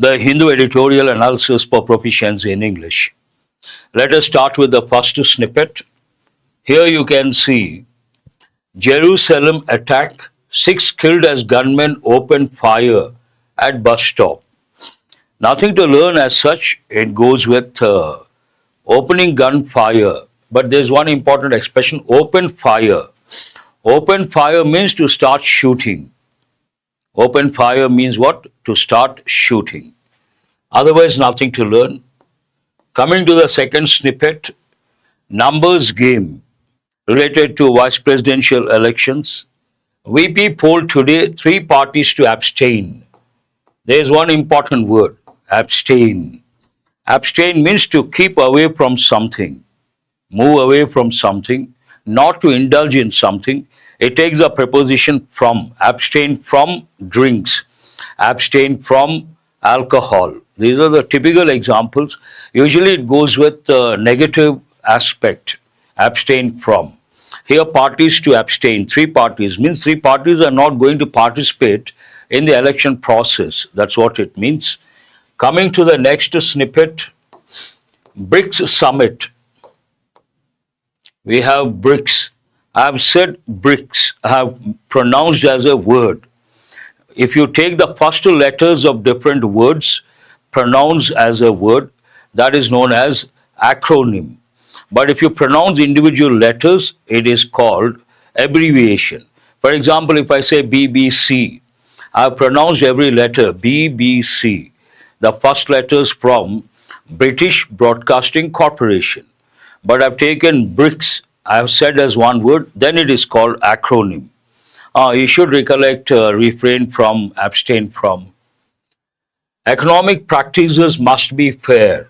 the Hindu editorial analysis for proficiency in English. Let us start with the first snippet. Here you can see Jerusalem attack, 6 killed as gunmen opened fire at bus stop. Nothing to learn as such, it goes with opening gunfire. But there's one important expression, open fire. Open fire means to start shooting. Open fire means what? To start shooting. Otherwise, nothing to learn. Coming to the second snippet, numbers game related to vice presidential elections. VP polled today 3 parties to abstain. There is one important word, abstain. Abstain means to keep away from something, move away from something, not to indulge in something. It takes a preposition from, abstain from drinks, abstain from alcohol. These are the typical examples. Usually it goes with negative aspect, abstain from. Here parties to abstain, 3 parties, means 3 parties are not going to participate in the election process. That's what it means. Coming to the next snippet, BRICS summit. We have BRICS. I have said BRICS, I have pronounced as a word. If you take the first 2 letters of different words, pronounced as a word, that is known as acronym. But if you pronounce individual letters, it is called abbreviation. For example, if I say BBC, I have pronounced every letter BBC, the first letters from British Broadcasting Corporation. But I've taken BRICS, I have said as one word, then it is called acronym. You should recollect, refrain from, abstain from. Economic practices must be fair.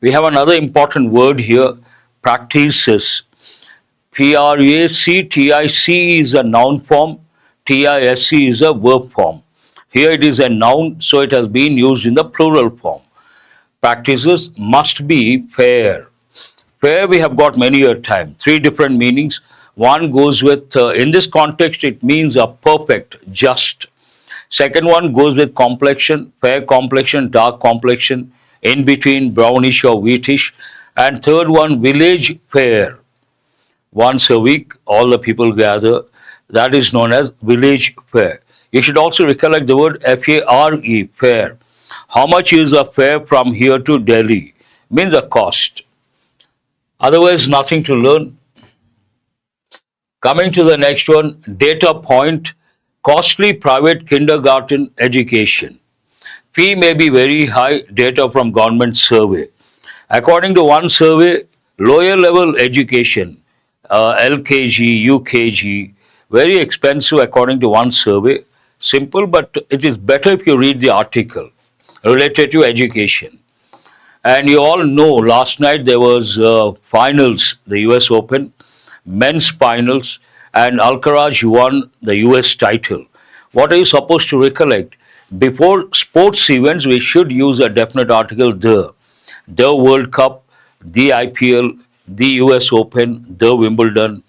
We have another important word here, practices. Practice is a noun form, TISC is a verb form. Here it is a noun, so it has been used in the plural form. Practices must be fair. Fair we have got many a time, 3 different meanings. One goes with, in this context, it means a perfect, just. Second one goes with complexion, fair complexion, dark complexion, in between brownish or wheatish. And third one, village fair. Once a week, all the people gather. That is known as village fair. You should also recollect the word FARE, fair. How much is a fare from here to Delhi? Means a cost. Otherwise, nothing to learn. Coming to the next one, data point, costly private kindergarten education. Fee may be very high, data from government survey. According to one survey, lower level education, LKG, UKG, very expensive according to one survey. Simple, but it is better if you read the article related to education. And you all know last night there was finals, the US Open, men's finals, and Alcaraz won the US title. What are you supposed to recollect? Before sports events, we should use a definite article, the World Cup, the IPL, the US Open, the Wimbledon.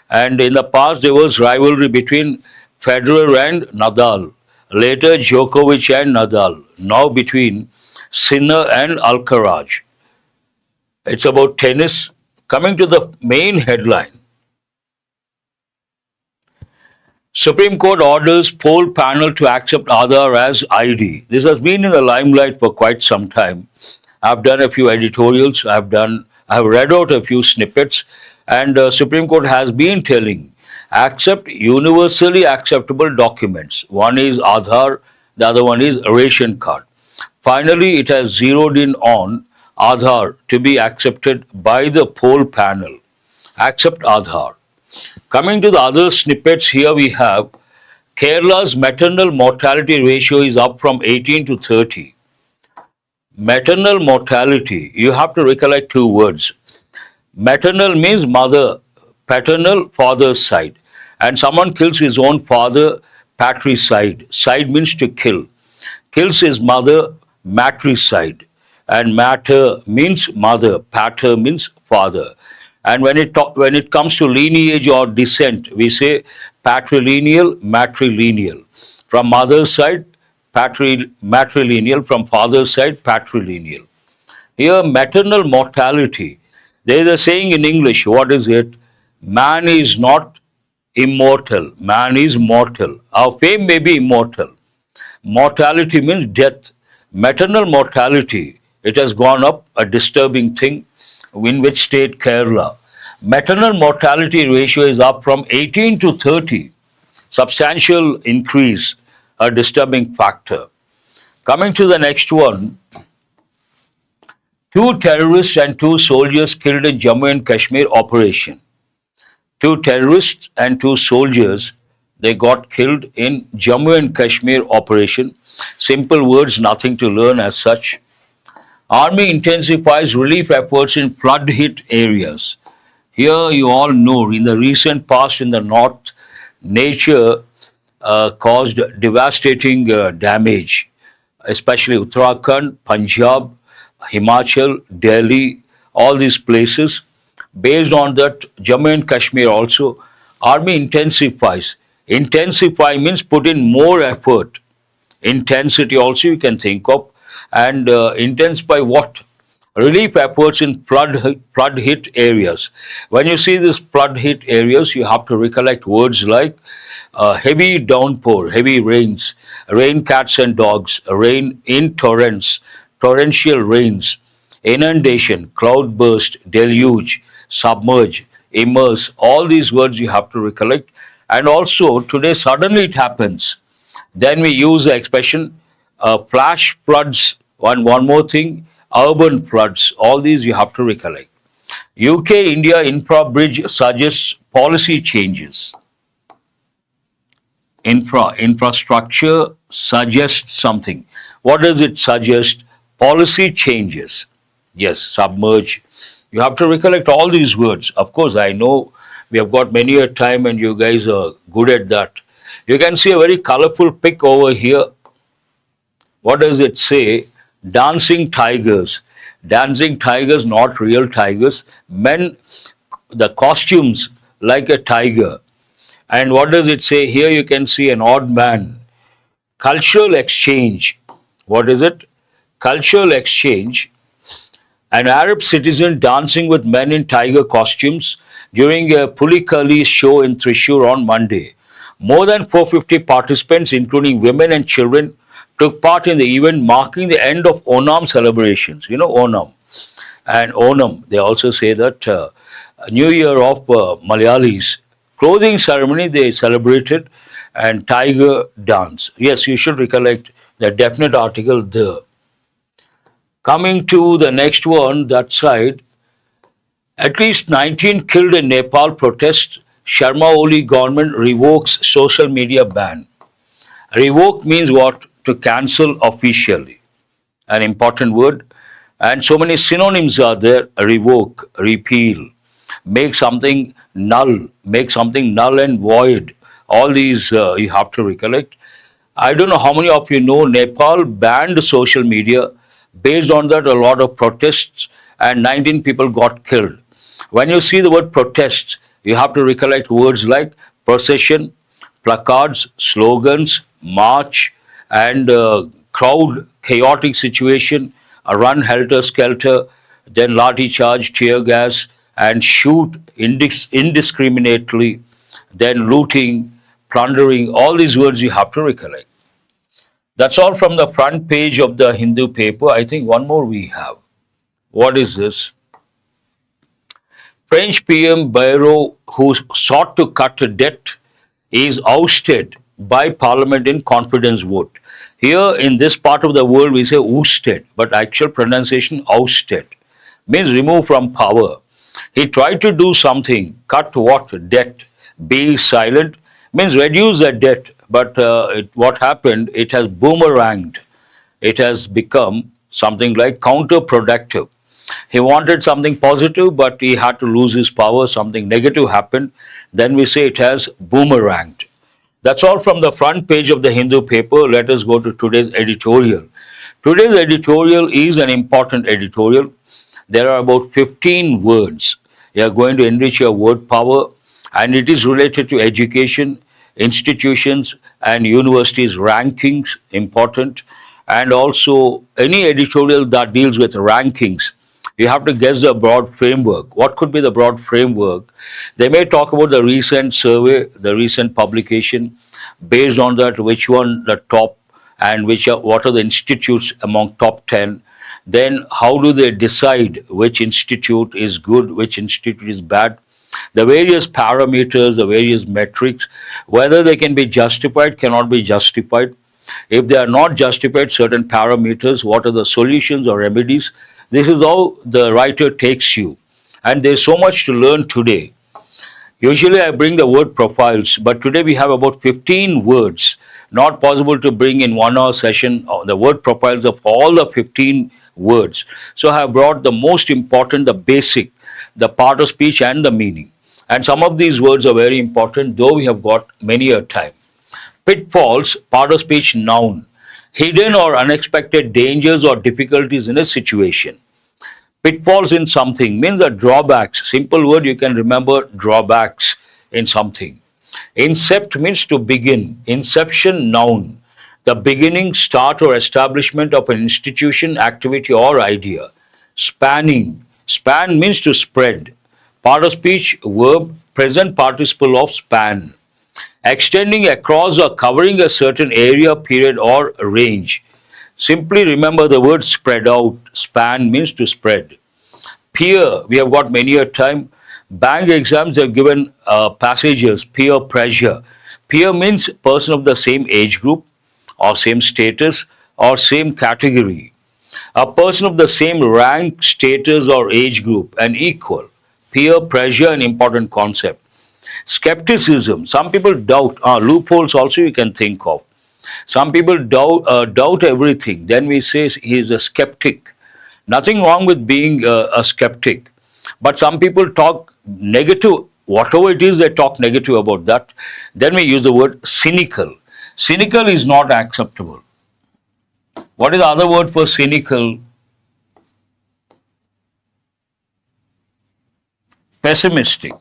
And in the past, there was rivalry between Federer and Nadal. Later, Djokovic and Nadal. Now between Sinner and Alcaraz. It's about tennis. Coming to the main headline. Supreme Court orders poll panel to accept Aadhaar as ID. This has been in the limelight for quite some time. I've done a few editorials. I've read out a few snippets, and Supreme Court has been telling, accept universally acceptable documents. One is Aadhaar, the other one is ration card. Finally, it has zeroed in on Aadhaar to be accepted by the poll panel. Accept Aadhaar. Coming to the other snippets, here we have Kerala's maternal mortality ratio is up from 18 to 30. Maternal mortality, you have to recollect 2 words. Maternal means mother, paternal, father's side. And someone kills his own father, patricide. Side means to kill. Kills his mother, matricide. And mater means mother, pater means father. And when it comes to lineage or descent, we say patrilineal, matrilineal. From mother's side, matrilineal, from father's side, patrilineal. Here, maternal mortality. There is a saying in English, what is it? Man is not immortal, man is mortal. Our fame may be immortal. Mortality means death. Maternal mortality, it has gone up, a disturbing thing. In which state? Kerala. Maternal mortality ratio is up from 18 to 30. Substantial increase, a disturbing factor. Coming to the next one, two terrorists and two soldiers killed in Jammu and Kashmir operation. Two terrorists and two soldiers, they got killed in Jammu and Kashmir operation. Simple words, nothing to learn as such. Army intensifies relief efforts in flood hit areas. Here you all know, in the recent past in the north, nature caused devastating damage, especially Uttarakhand, Punjab, Himachal, Delhi, all these places. Based on that, Jammu and Kashmir also, army intensifies. Intensify means put in more effort. Intensity also you can think of. And intensify what? Relief efforts in flood hit areas. When you see these flood hit areas, you have to recollect words like heavy downpour, heavy rains, rain cats and dogs, rain in torrents, torrential rains, inundation, cloudburst, deluge, submerge, immerse. All these words you have to recollect. And also today suddenly it happens. Then we use the expression flash floods. One more thing, urban floods. All these you have to recollect. UK India infra bridge suggests policy changes. Infrastructure suggests something. What does it suggest? Policy changes. Yes, submerge. You have to recollect all these words. Of course, I know we have got many a time and you guys are good at that. You can see a very colorful pic over here. What does it say? Dancing tigers. Dancing tigers, not real tigers. Men, the costumes like a tiger. And what does it say? Here you can see an odd man. Cultural exchange. What is it? Cultural exchange. An Arab citizen dancing with men in tiger costumes during a Pulikali show in Thrissur on Monday. More than 450 participants, including women and children, took part in the event marking the end of Onam celebrations. You know Onam. And Onam, they also say that New Year of Malayalis. Clothing ceremony they celebrated and tiger dance. Yes, you should recollect the definite article there. Coming to the next one, that side, at least 19 killed in Nepal protest. Sharma Oli government revokes social media ban. Revoke means what? To cancel officially. An important word. And so many synonyms are there. Revoke, repeal, make something null and void. All these you have to recollect. I don't know how many of you know Nepal banned social media. Based on that, a lot of protests and 19 people got killed. When you see the word protest, you have to recollect words like procession, placards, slogans, march, and crowd, chaotic situation, a run helter-skelter, then lathi charge, tear gas, and shoot indiscriminately, then looting, plundering. All these words you have to recollect. That's all from the front page of the Hindu paper. I think one more we have. What is this? French PM Bayrou, who sought to cut debt, is ousted by Parliament in confidence vote. Here in this part of the world we say ousted, but actual pronunciation ousted means remove from power. He tried to do something, cut what? Debt. Be silent means reduce the debt, but what happened? It has boomeranged. It has become something like counterproductive. He wanted something positive, but he had to lose his power. Something negative happened. Then we say it has boomeranged. That's all from the front page of the Hindu paper. Let us go to today's editorial. Today's editorial is an important editorial. There are about 15 words. You are going to enrich your word power, and it is related to education. institutions and universities rankings important, and also any editorial that deals with rankings. You have to guess the broad framework. What could be the broad framework? They may talk about the recent survey, the recent publication. Based on that, which one the top and what are the institutes among top 10. Then how do they decide which institute is good, which institute is bad? The various parameters, the various metrics, whether they can be justified, cannot be justified. If they are not justified, certain parameters, what are the solutions or remedies? This is how the writer takes you. And there's so much to learn today. Usually I bring the word profiles, but today we have about 15 words. Not possible to bring in 1 hour session the word profiles of all the 15 words. So I have brought the most important, the basic, the part of speech and the meaning. And some of these words are very important, though we have got many a time. Pitfalls, part of speech noun. Hidden or unexpected dangers or difficulties in a situation. Pitfalls in something means the drawbacks. Simple word, you can remember drawbacks in something. Incept means to begin. Inception, noun. The beginning, start, or establishment of an institution, activity, or idea. Spanning. Span means to spread. Part of speech, verb, present participle of span. Extending across or covering a certain area, period, or range. Simply remember the word spread out. Span means to spread. Peer, we have got many a time. Bank exams have given passages, peer pressure. Peer means person of the same age group or same status or same category. A person of the same rank, status or age group and equal. Peer pressure, an important concept. Skepticism, some people doubt. Loopholes also you can think of. Some people doubt everything. Then we say he is a skeptic. Nothing wrong with being a skeptic. But some people talk negative, whatever it is, they talk negative about that. Then we use the word cynical. Cynical is not acceptable. What is the other word for cynical? Pessimistic.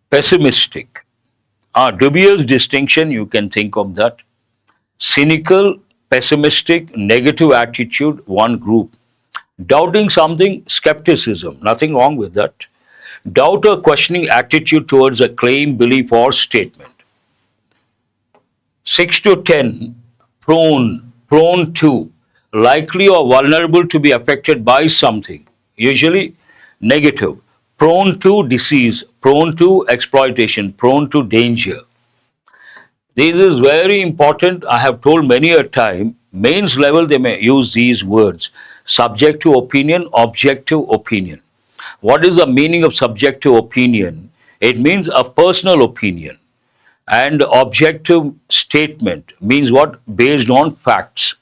Pessimistic. Dubious distinction, you can think of that. Cynical, pessimistic, negative attitude, one group. Doubting something, skepticism, nothing wrong with that. Doubt or questioning attitude towards a claim, belief, or statement. 6 to 10, prone to, likely or vulnerable to be affected by something, usually negative. Prone to disease, prone to exploitation, prone to danger. This is very important. I have told many a time, mains level they may use these words. Subjective opinion, objective opinion. What is the meaning of subjective opinion? It means a personal opinion. And objective statement means what? Based on facts.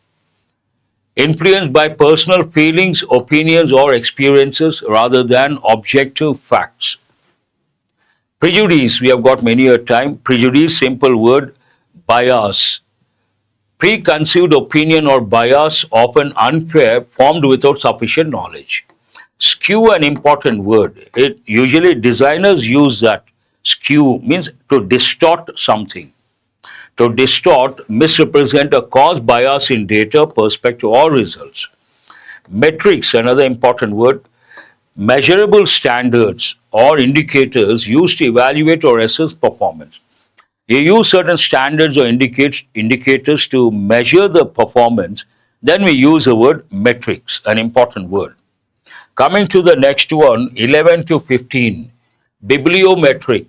Influenced by personal feelings, opinions, or experiences rather than objective facts. Prejudice, we have got many a time. Prejudice, simple word, bias. Preconceived opinion or bias, often unfair, formed without sufficient knowledge. Skew, an important word. Usually designers use that. Skew means to distort something. To distort, misrepresent, or cause bias in data, perspective, or results. Metrics, another important word. Measurable standards or indicators used to evaluate or assess performance. You use certain standards or indicators to measure the performance. Then we use the word metrics, an important word. Coming to the next one, 11 to 15. Bibliometric.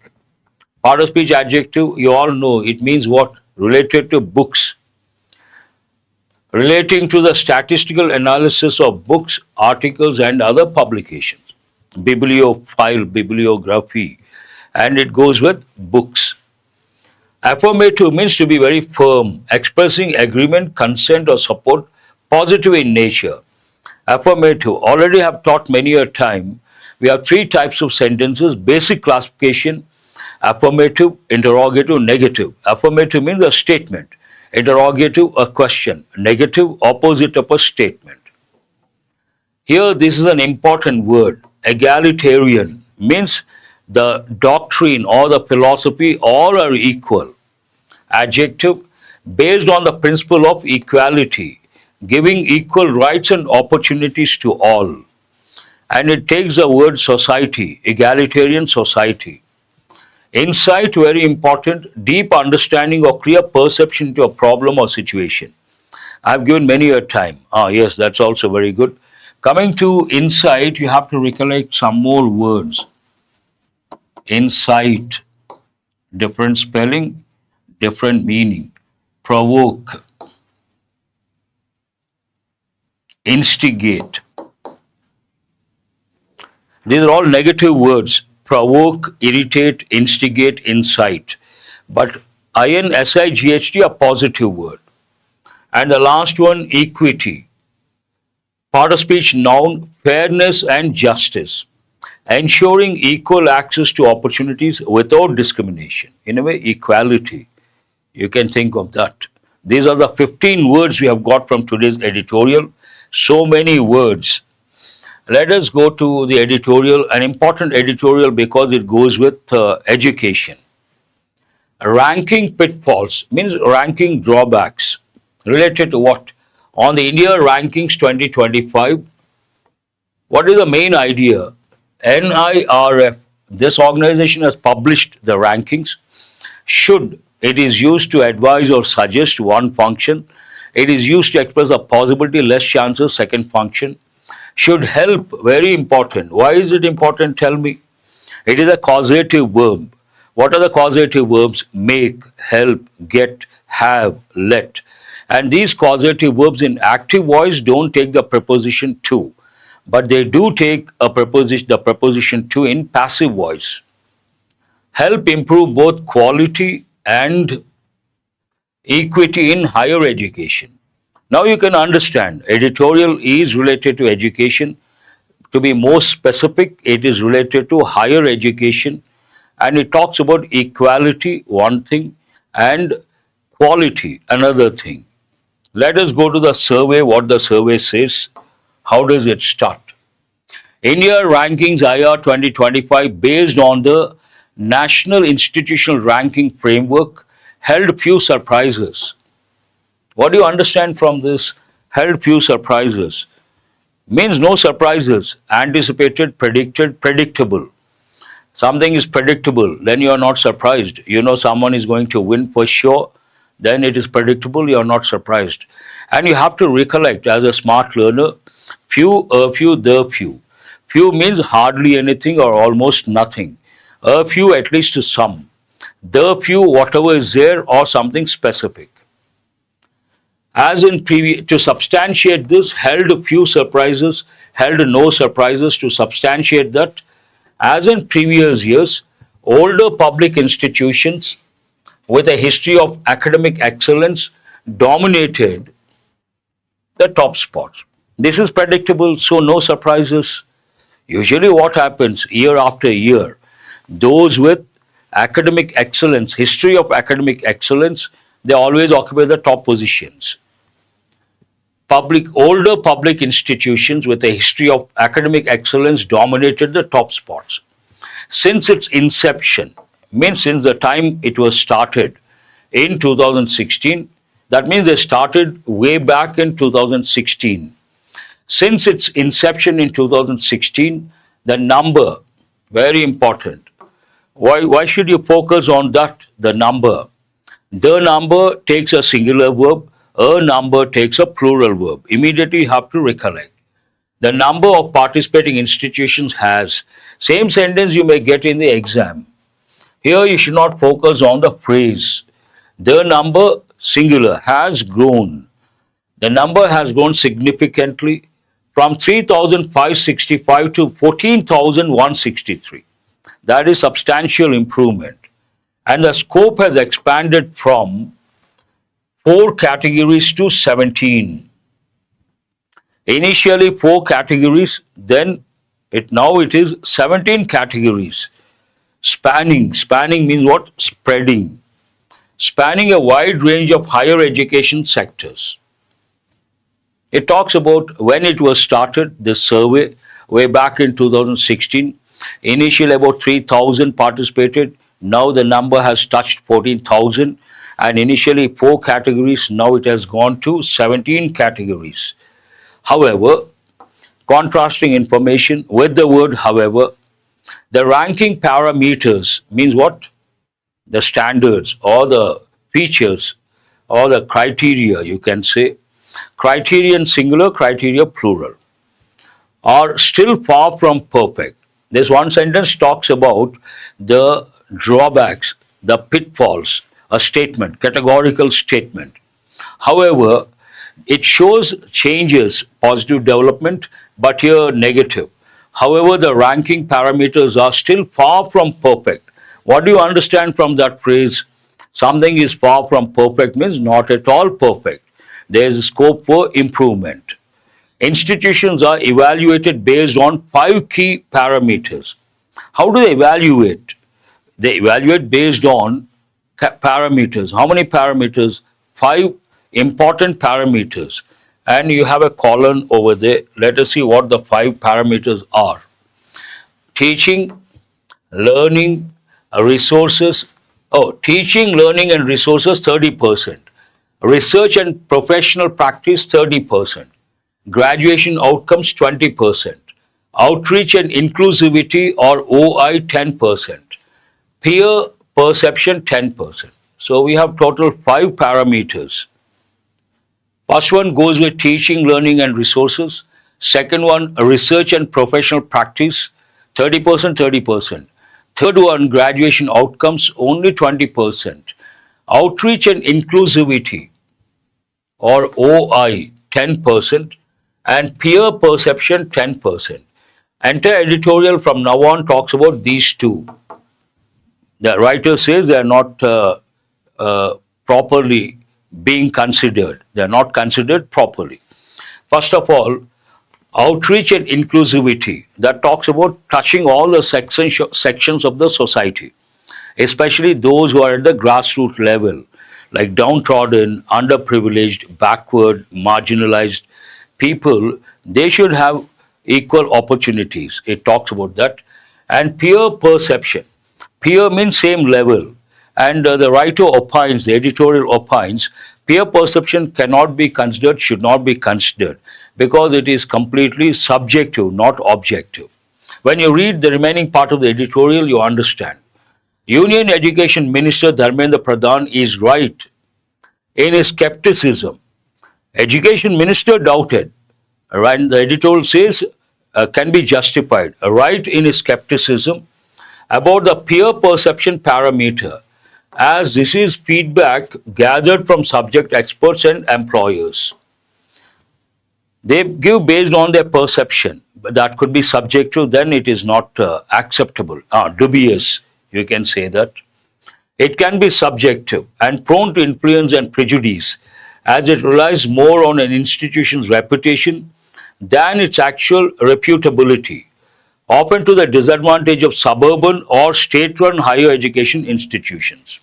Part of speech adjective, you all know, it means what? Related to books. Relating to the statistical analysis of books, articles, and other publications. Bibliophile, bibliography. And it goes with books. Affirmative means to be very firm, expressing agreement, consent, or support, positive in nature. Affirmative, already have taught many a time. We have 3 types of sentences, basic classification, affirmative, interrogative, negative. Affirmative means a statement. Interrogative, a question. Negative, opposite of a statement. Here, this is an important word. Egalitarian means the doctrine or the philosophy, all are equal. Adjective, based on the principle of equality, giving equal rights and opportunities to all. And it takes the word society, egalitarian society. Insight, very important, deep understanding or clear perception to a problem or situation. I've given many a time. Ah, yes, that's also very good. Coming to insight, you have to recollect some more words. Insight, different spelling, different meaning. Provoke, instigate. These are all negative words. Provoke, irritate, instigate, incite. But INSIGHT, a positive word. And the last one, equity. Part of speech noun, fairness and justice. Ensuring equal access to opportunities without discrimination. In a way, equality. You can think of that. These are the 15 words we have got from today's editorial. So many words. Let us go to the editorial, an important editorial because it goes with education. Ranking pitfalls means ranking drawbacks. Related to what? On the India Rankings 2025, what is the main idea? NIRF, this organization has published the rankings. Should it is used to advise or suggest one function, it is used to express a possibility, less chances, second function. Should help, very important. Why is it important? Tell me. It is a causative verb. What are the causative verbs? Make, help, get, have, let. And these causative verbs in active voice don't take the preposition to, but they do take the preposition to in passive voice. Help improve both quality and equity in higher education. Now you can understand, editorial is related to education. To be more specific, it is related to higher education, and it talks about equality, one thing, and quality, another thing. Let us go to the survey, what the survey says. How does it start? India Rankings IR 2025, based on the National Institutional Ranking Framework, held few surprises. What do you understand from this? Held few surprises. Means no surprises. Anticipated, predicted, predictable. Something is predictable, then you are not surprised. You know someone is going to win for sure, then it is predictable, you are not surprised. And you have to recollect as a smart learner, few, a few, the few. Few means hardly anything or almost nothing. A few at least to some. The few, whatever is there or something specific. As in to substantiate this, held few surprises, held no surprises. To substantiate that, as in previous years, older public institutions with a history of academic excellence dominated the top spots. This is predictable, so no surprises. Usually what happens year after year, those with academic excellence, history of academic excellence, they always occupy the top positions. Older public institutions with a history of academic excellence dominated the top spots. Since its inception, means since the time it was started in 2016, that means they started way back in 2016. Since its inception in 2016, the number, very important. Why should you focus on that, the number? The number takes a singular verb, a number takes a plural verb. Immediately you have to recollect. The number of participating institutions has. Same sentence you may get in the exam. Here you should not focus on the phrase. The number, singular, has grown. The number has grown significantly from 3,565 to 14,163. That is substantial improvement. And the scope has expanded from 4 categories to 17. Initially 4 categories, then now it is 17 categories. Spanning means what? Spreading. Spanning a wide range of higher education sectors. It talks about when it was started, this survey, way back in 2016. Initially about 3,000 participated. Now the number has touched 14,000. And initially 4 categories. Now it has gone to 17 categories. However, contrasting information with the word however, the ranking parameters means what? The standards or the features or the criteria, you can say, criterion singular, criteria plural, are still far from perfect. This one sentence talks about the drawbacks, the pitfalls, a statement, categorical statement. However, it shows changes, positive development, but here negative. However, the ranking parameters are still far from perfect. What do you understand from that phrase? Something is far from perfect means not at all perfect. There is scope for improvement. Institutions are evaluated based on 5 key parameters. How do they evaluate? They evaluate based on parameters. How many parameters? 5 important parameters. And you have a column over there. Let us see what the 5 parameters are. Teaching, learning, resources. Oh, teaching, learning, and resources 30%. Research and professional practice 30%. Graduation outcomes 20%. Outreach and inclusivity or OI 10%. Peer perception 10%. So we have total 5 parameters. First one goes with teaching, learning, and resources. Second one, research and professional practice, 30%, 30%. Third one, graduation outcomes, only 20%. Outreach and inclusivity, or OI, 10%. And peer perception, 10%. Entire editorial from now on talks about these two. The writer says they are not properly being considered. They are not considered properly. First of all, outreach and inclusivity, that talks about touching all the sections of the society, especially those who are at the grassroots level, like downtrodden, underprivileged, backward, marginalized people. They should have equal opportunities. It talks about that. And peer perception. Peer means same level. And the writer opines, the editorial opines, peer perception cannot be considered, should not be considered, because it is completely subjective, not objective. When you read the remaining part of the editorial, you understand. Union Education Minister Dharmendra Pradhan is right in his skepticism. Education Minister doubted, right? The editorial says can be justified, right in his skepticism about the peer perception parameter, as this is feedback gathered from subject experts and employers. They give based on their perception, but that could be subjective, then it is not acceptable, dubious, you can say that. It can be subjective and prone to influence and prejudice, as it relies more on an institution's reputation than its actual reputability, often to the disadvantage of suburban or state-run higher education institutions.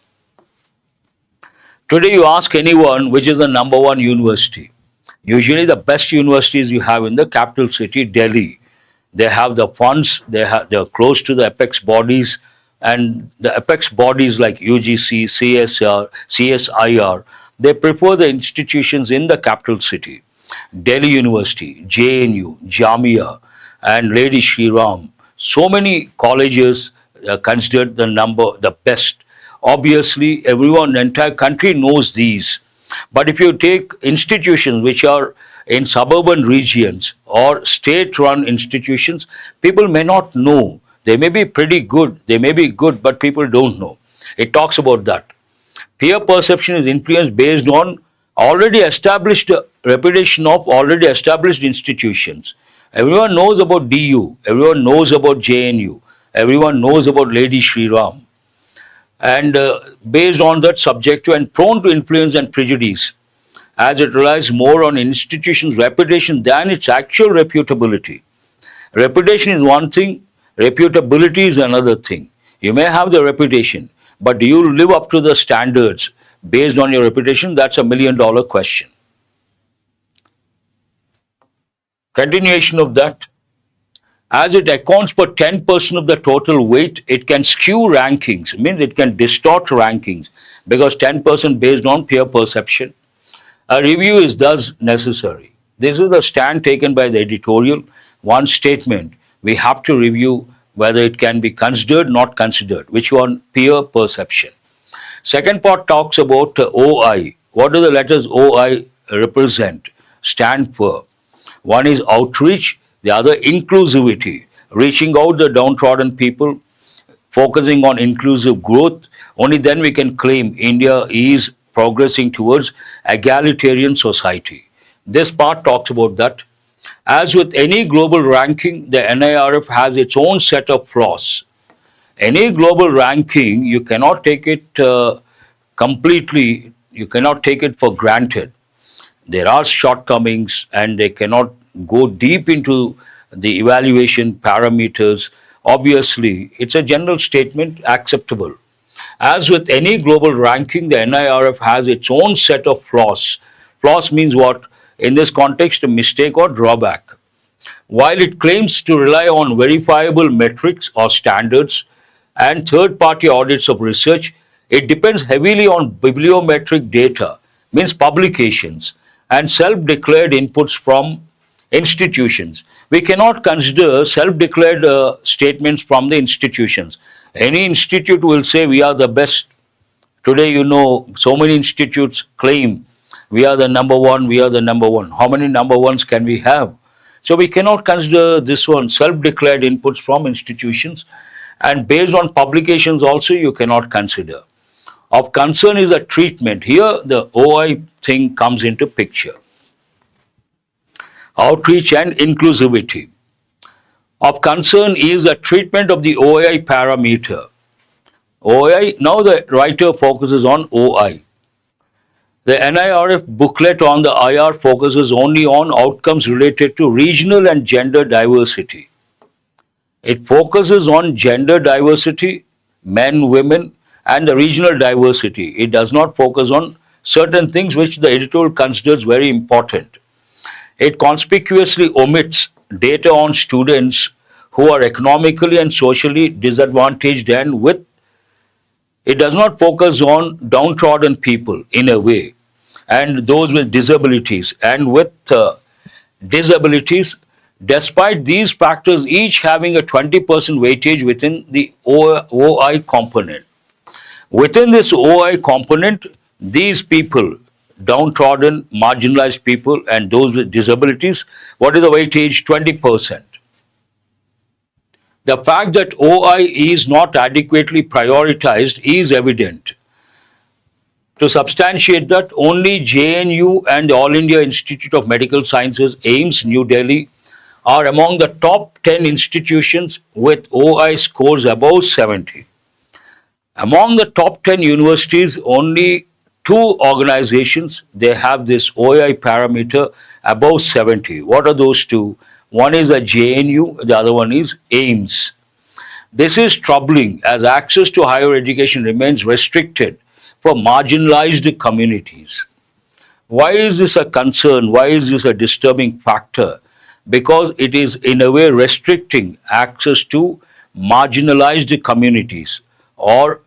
Today you ask anyone which is the number one university. Usually the best universities you have in the capital city, Delhi. They have the funds, they're close to the apex bodies, and the apex bodies like UGC, CSIR, they prefer the institutions in the capital city. Delhi University, JNU, Jamia, and Lady Shri Ram. So many colleges considered the best. Obviously, everyone, the entire country knows these. But if you take institutions which are in suburban regions or state-run institutions, people may not know. They may be pretty good, but people don't know. It talks about that. Peer perception is influenced based on already established reputation of already established institutions. Everyone knows about DU, everyone knows about JNU, everyone knows about Lady Shri Ram. And based on that, subjective and prone to influence and prejudice, as it relies more on institutions' reputation than its actual reputability. Reputation is one thing, reputability is another thing. You may have the reputation, but do you live up to the standards based on your reputation? That's $1 million question. Continuation of that. As it accounts for 10% of the total weight, it can skew rankings, means it can distort rankings because 10% based on peer perception. A review is thus necessary. This is the stand taken by the editorial. One statement, we have to review whether it can be considered, not considered, which one? Peer perception. Second part talks about OI. What do the letters OI represent, stand for? One is outreach, the other inclusivity, reaching out the downtrodden people, focusing on inclusive growth. Only then we can claim India is progressing towards egalitarian society. This part talks about that. As with any global ranking, the NIRF has its own set of flaws. Any global ranking, you cannot take it completely, you cannot take it for granted. There are shortcomings and they cannot go deep into the evaluation parameters. Obviously, it's a general statement acceptable. As with any global ranking, the NIRF has its own set of flaws. Flaws means what? In this context, a mistake or drawback. While it claims to rely on verifiable metrics or standards and third party audits of research, it depends heavily on bibliometric data, means publications, and self declared inputs from institutions. We cannot consider self declared statements from the institutions. Any institute will say we are the best. Today, so many institutes claim we are the number one, we are the number one. How many number ones can we have? So we cannot consider this one self-declared inputs from institutions, and based on publications also you cannot consider. Of concern is the treatment. Here the OI thing comes into picture. Outreach and inclusivity. Of concern is the treatment of the OI parameter. OI, now the writer focuses on OI. The NIRF booklet on the IR focuses only on outcomes related to regional and gender diversity. It focuses on gender diversity, men, women, and the regional diversity. It does not focus on certain things which the editorial considers very important. It conspicuously omits data on students who are economically and socially disadvantaged, and with it does not focus on downtrodden people in a way, and those with disabilities. And with disabilities, despite these factors each having a 20% weightage within the OI component. Within this OI component, these people, downtrodden, marginalized people, and those with disabilities, what is the weightage? 20%. The fact that OI is not adequately prioritized is evident. To substantiate that, only JNU and the All India Institute of Medical Sciences, AIIMS, New Delhi, are among the top 10 institutions with OI scores above 70. Among the top 10 universities, only 2 organizations, they have this OI parameter above 70. What are those 2? One is the JNU, the other one is AIIMS. This is troubling as access to higher education remains restricted for marginalized communities. Why is this a concern? Why is this a disturbing factor? Because it is in a way restricting access to marginalized communities or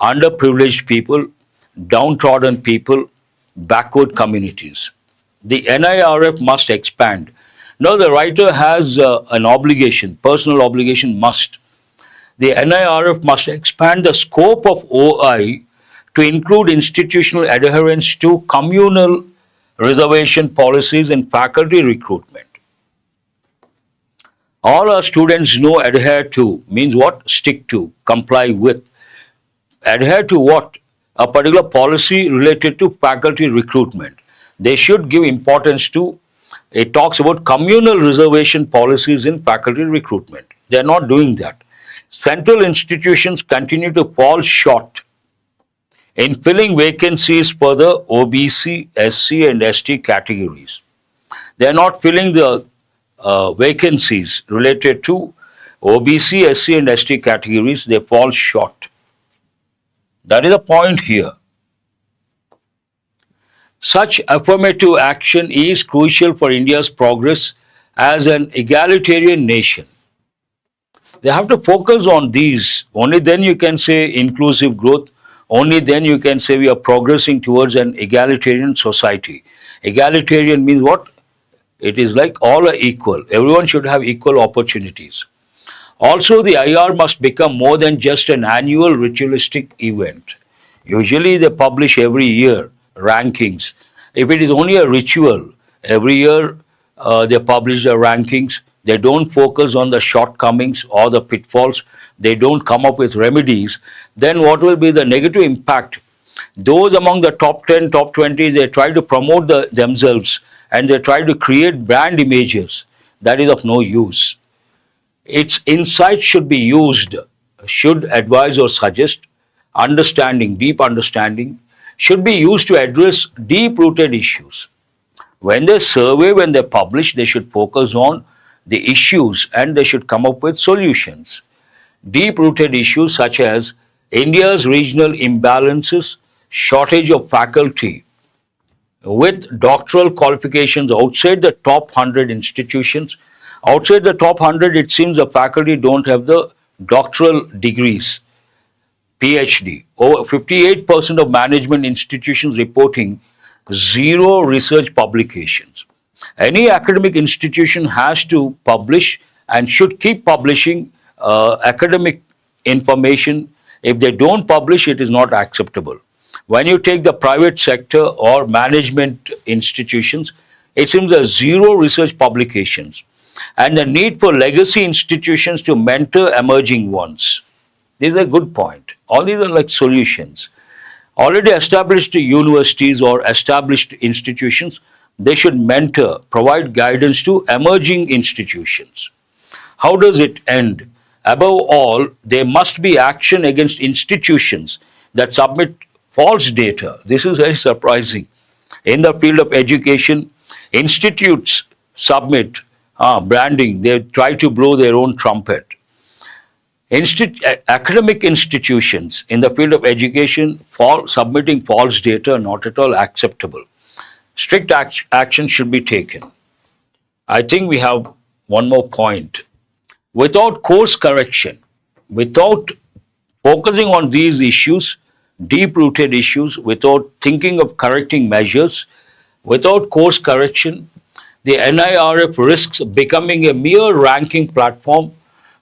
underprivileged people, downtrodden people, backward communities. The NIRF must expand. Now the writer has an obligation, personal obligation must. The NIRF must expand the scope of OI to include institutional adherence to communal reservation policies and faculty recruitment. All our students know adhere to means what? Stick to, comply with. Adhere to what? A particular policy related to faculty recruitment. They should give importance to, it talks about communal reservation policies in faculty recruitment. They are not doing that. Central institutions continue to fall short in filling vacancies for the OBC, SC, and ST categories. They are not filling the vacancies related to OBC, SC, and ST categories. They fall short. That is the point here. Such affirmative action is crucial for India's progress as an egalitarian nation. They have to focus on these. Only then you can say inclusive growth. Only then you can say we are progressing towards an egalitarian society. Egalitarian means what? It is like all are equal. Everyone should have equal opportunities. Also, the IR must become more than just an annual ritualistic event. Usually, they publish every year rankings. If it is only a ritual, every year they publish the rankings. They don't focus on the shortcomings or the pitfalls. They don't come up with remedies. Then, what will be the negative impact? Those among the top 10, top 20, they try to promote themselves and they try to create brand images. That is of no use. Its insights should be used, should advise or suggest, understanding, deep understanding, should be used to address deep rooted issues. When they survey, when they publish, they should focus on the issues and they should come up with solutions. Deep rooted issues such as India's regional imbalances, shortage of faculty with doctoral qualifications outside the top 100 institutions. Outside the top 100, it seems the faculty don't have the doctoral degrees, PhD. Over 58% of management institutions reporting zero research publications. Any academic institution has to publish and should keep publishing academic information. If they don't publish, it is not acceptable. When you take the private sector or management institutions, it seems there's zero research publications and the need for legacy institutions to mentor emerging ones. This is a good point. All these are like solutions. Already established universities or established institutions, they should mentor, provide guidance to emerging institutions. How does it end? Above all, there must be action against institutions that submit false data. This is very surprising. In the field of education, institutes submit branding, they try to blow their own trumpet. Academic institutions in the field of education, submitting false data, not at all acceptable. Strict action should be taken. I think we have one more point. Without course correction, without focusing on these issues, deep-rooted issues, without thinking of correcting measures, without course correction, the NIRF risks becoming a mere ranking platform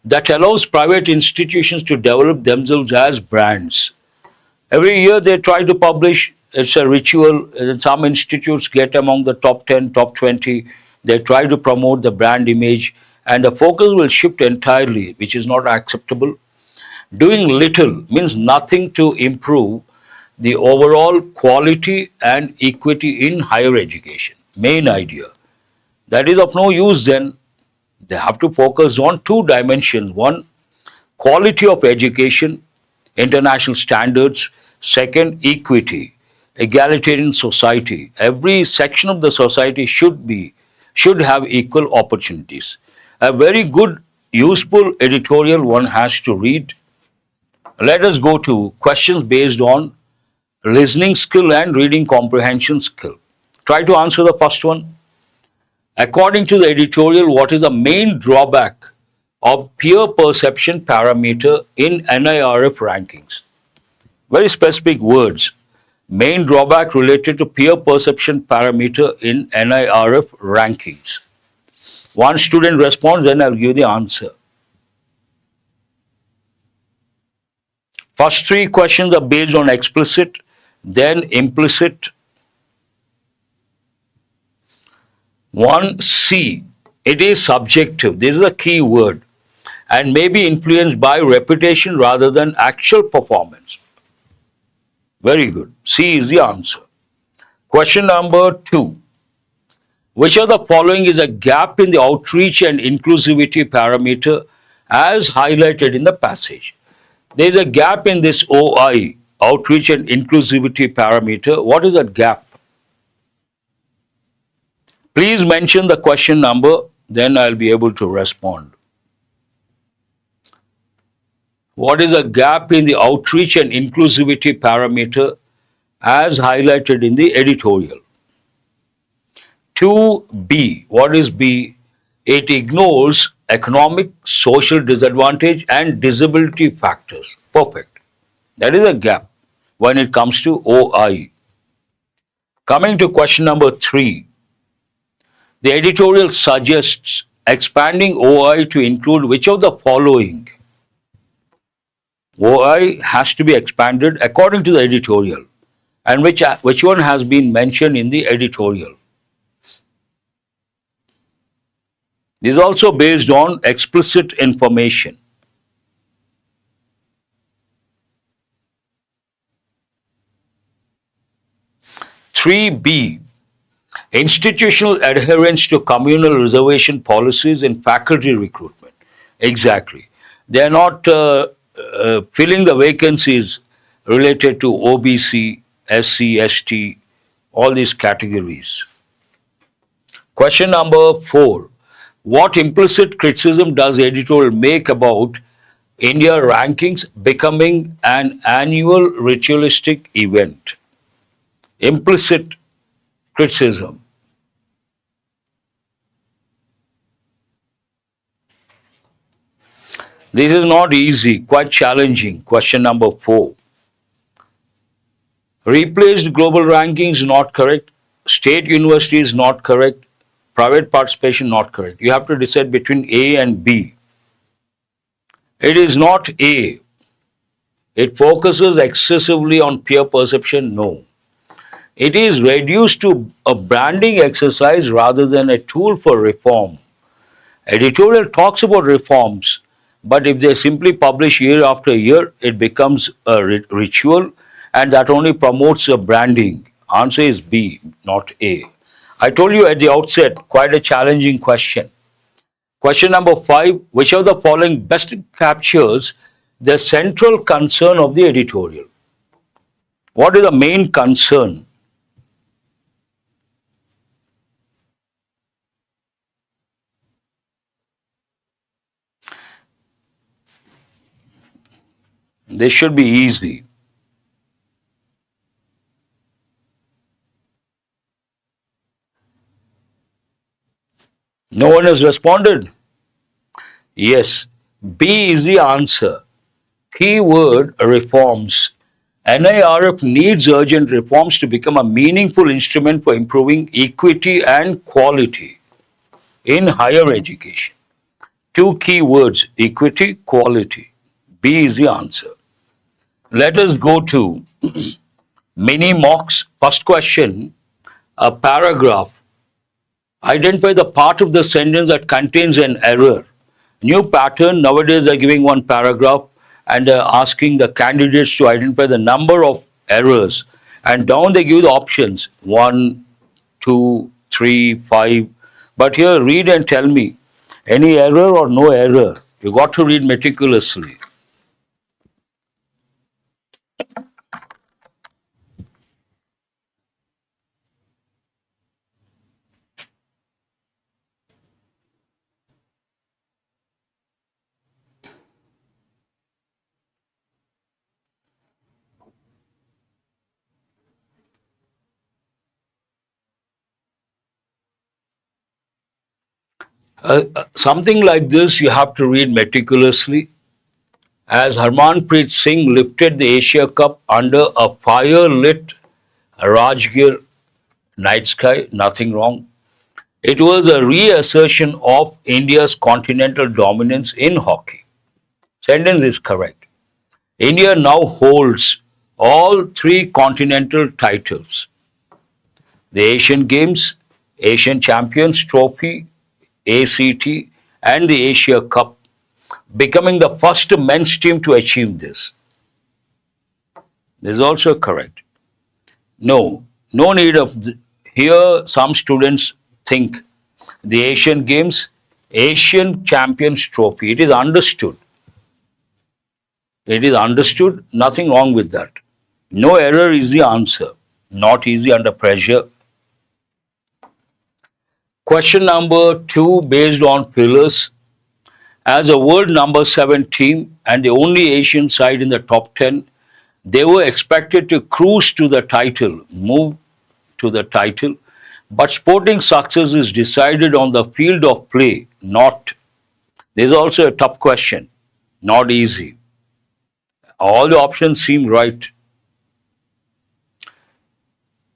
that allows private institutions to develop themselves as brands. Every year they try to publish, it's a ritual, and some institutes get among the top 10, top 20, they try to promote the brand image, and the focus will shift entirely, which is not acceptable. Doing little means nothing to improve the overall quality and equity in higher education. Main idea. That is of no use then. They have to focus on two dimensions. One, quality of education, international standards. Second, equity, egalitarian society. Every section of the society should have equal opportunities. A very good, useful editorial one has to read. Let us go to questions based on listening skill and reading comprehension skill. Try to answer the first one. According to the editorial, what is the main drawback of peer perception parameter in NIRF rankings? Very specific words. Main drawback related to peer perception parameter in NIRF rankings. One student responds, then I'll give the answer. First three questions are based on explicit, then implicit. 1C, it is subjective. This is a key word and may be influenced by reputation rather than actual performance. Very good. C is the answer. Question number 2. Which of the following is a gap in the outreach and inclusivity parameter as highlighted in the passage? There is a gap in this OI, outreach and inclusivity parameter. What is that gap? Please mention the question number, then I'll be able to respond. What is a gap in the outreach and inclusivity parameter as highlighted in the editorial? 2B, what is B? It ignores economic, social disadvantage and disability factors. Perfect. That is a gap when it comes to OI. Coming to question number 3, the editorial suggests expanding OI to include which of the following? OI has to be expanded according to the editorial. And which one has been mentioned in the editorial? This is also based on explicit information. 3B, institutional adherence to communal reservation policies in faculty recruitment. Exactly. They are not filling the vacancies related to OBC, SC, ST, all these categories. Question number 4. What implicit criticism does editorial make about India rankings becoming an annual ritualistic event? Implicit criticism. This is not easy, quite challenging. Question number 4. Replaced global rankings not correct. State universities not correct. Private participation not correct. You have to decide between A and B. It is not A. It focuses excessively on peer perception. No. It is reduced to a branding exercise rather than a tool for reform. Editorial talks about reforms, but if they simply publish year after year, it becomes a ritual and that only promotes a branding. Answer is B, not A. I told you at the outset, quite a challenging question. Question number 5, which of the following best captures the central concern of the editorial? What is the main concern? This should be easy. No one has responded. Yes, B is the answer. Keyword reforms. NIRF needs urgent reforms to become a meaningful instrument for improving equity and quality in higher education. 2 keywords, equity, quality. B is the answer. Let us go to mini mocks. First question, a paragraph. Identify the part of the sentence that contains an error. New pattern, nowadays they're giving one paragraph and asking the candidates to identify the number of errors. And down they give the options 1, 2, 3, 5. But here, read and tell me any error or no error. You got to read meticulously. Something like this you have to read meticulously. As Harmanpreet Singh lifted the Asia Cup under a fire-lit Rajgir night sky, nothing wrong. It was a reassertion of India's continental dominance in hockey. Sentence is correct. India now holds all 3 continental titles: the Asian Games, Asian Champions Trophy, ACT, and the Asia Cup, becoming the first men's team to achieve this. This is also correct. No need of here. Some students think the Asian Games, Asian Champions Trophy. It is understood. It is understood. Nothing wrong with that. No error is the answer. Not easy under pressure. Question number 2, based on pillars. As a world number 7 team and the only Asian side in the top 10, they were expected to cruise to the title, move to the title, but sporting success is decided on the field of play Not. This is also a tough question. Not easy. All the options seem right.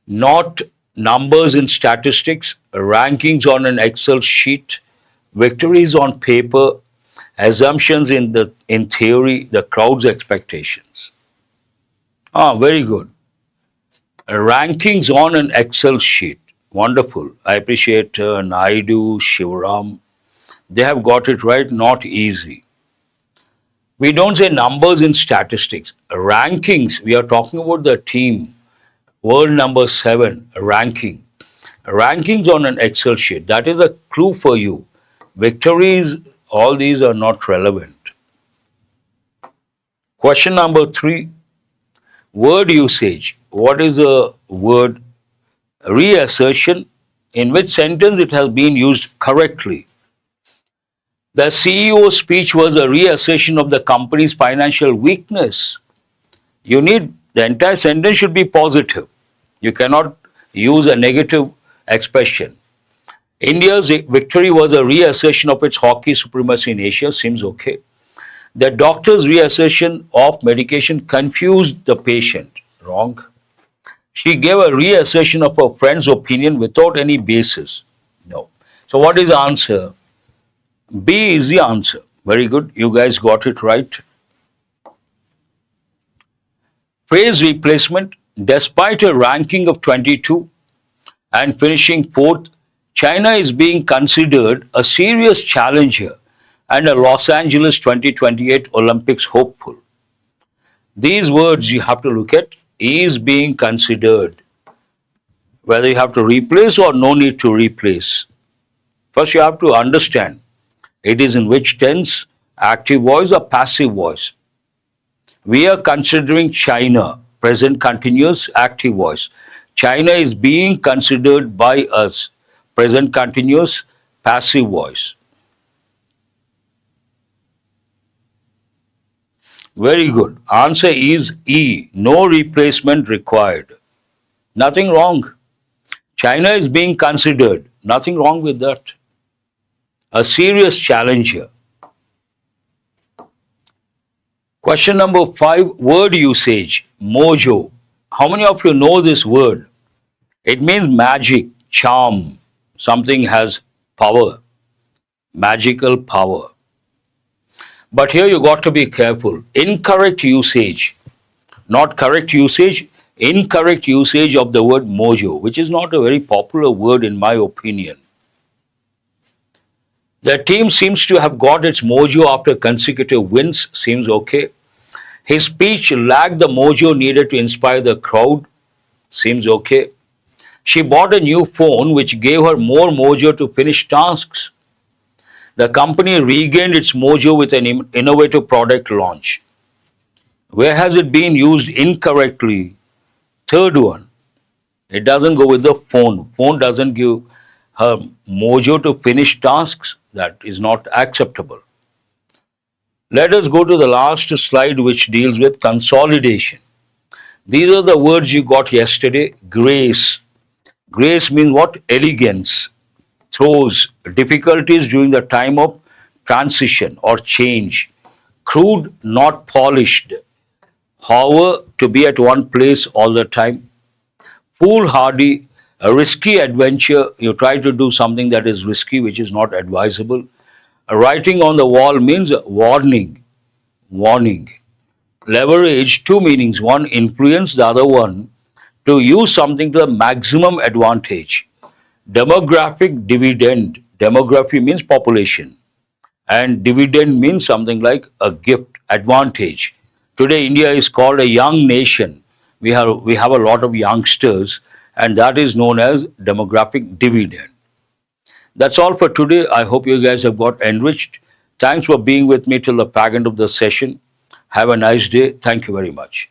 Not numbers in statistics, rankings on an Excel sheet, victories on paper, assumptions in theory, the crowd's expectations. Very good. Rankings on an Excel sheet. Wonderful. I appreciate Naidu, Shivaram. They have got it right, not easy. We don't say numbers in statistics. Rankings, we are talking about the team. World number 7, ranking. Rankings on an Excel sheet. That is a clue for you. Victories, all these are not relevant. Question number 3, word usage. What is a word? Reassertion. In which sentence it has been used correctly? The CEO's speech was a reassertion of the company's financial weakness. You need, the entire sentence should be positive. You cannot use a negative expression. India's victory was a reassertion of its hockey supremacy in Asia. Seems okay. The doctor's reassertion of medication confused the patient. Wrong. She gave a reassertion of her friend's opinion without any basis. No. So what is the answer? B is the answer. Very good. You guys got it right. Phrase replacement. Despite a ranking of 22 and finishing 4th, China is being considered a serious challenger and a Los Angeles 2028 Olympics hopeful. These words you have to look at. Is being considered. Whether you have to replace or no need to replace. First you have to understand it is in which tense, active voice or passive voice. We are considering China, present continuous, active voice. China is being considered by us, present continuous, passive voice. Very good. Answer is E. No replacement required. Nothing wrong. China is being considered. Nothing wrong with that. A serious challenger. Question number 5, word usage. Mojo. How many of you know this word? It means magic, charm. Something has power. Magical power. But here you got to be careful. Incorrect usage, not correct usage, incorrect usage of the word mojo, which is not a very popular word in my opinion. The team seems to have got its mojo after consecutive wins, seems okay. His speech lacked the mojo needed to inspire the crowd, seems okay. She bought a new phone which gave her more mojo to finish tasks. The company regained its mojo with an innovative product launch. Where has it been used incorrectly? Third one, it doesn't go with the phone. Phone doesn't give her mojo to finish tasks. That is not acceptable. Let us go to the last slide which deals with consolidation. These are the words you got yesterday. Grace. Grace means what? Elegance. Throws, difficulties during the time of transition or change. Crude, not polished. However, to be at one place all the time. Foolhardy, a risky adventure. You try to do something that is risky, which is not advisable. A writing on the wall means warning. Warning. Leverage, two meanings. One, influence, the other one, to use something to the maximum advantage. Demographic dividend. Demography means population. And dividend means something like a gift, advantage. Today, India is called a young nation. We have a lot of youngsters, and that is known as demographic dividend. That's all for today. I hope you guys have got enriched. Thanks for being with me till the fag end of the session. Have a nice day. Thank you very much.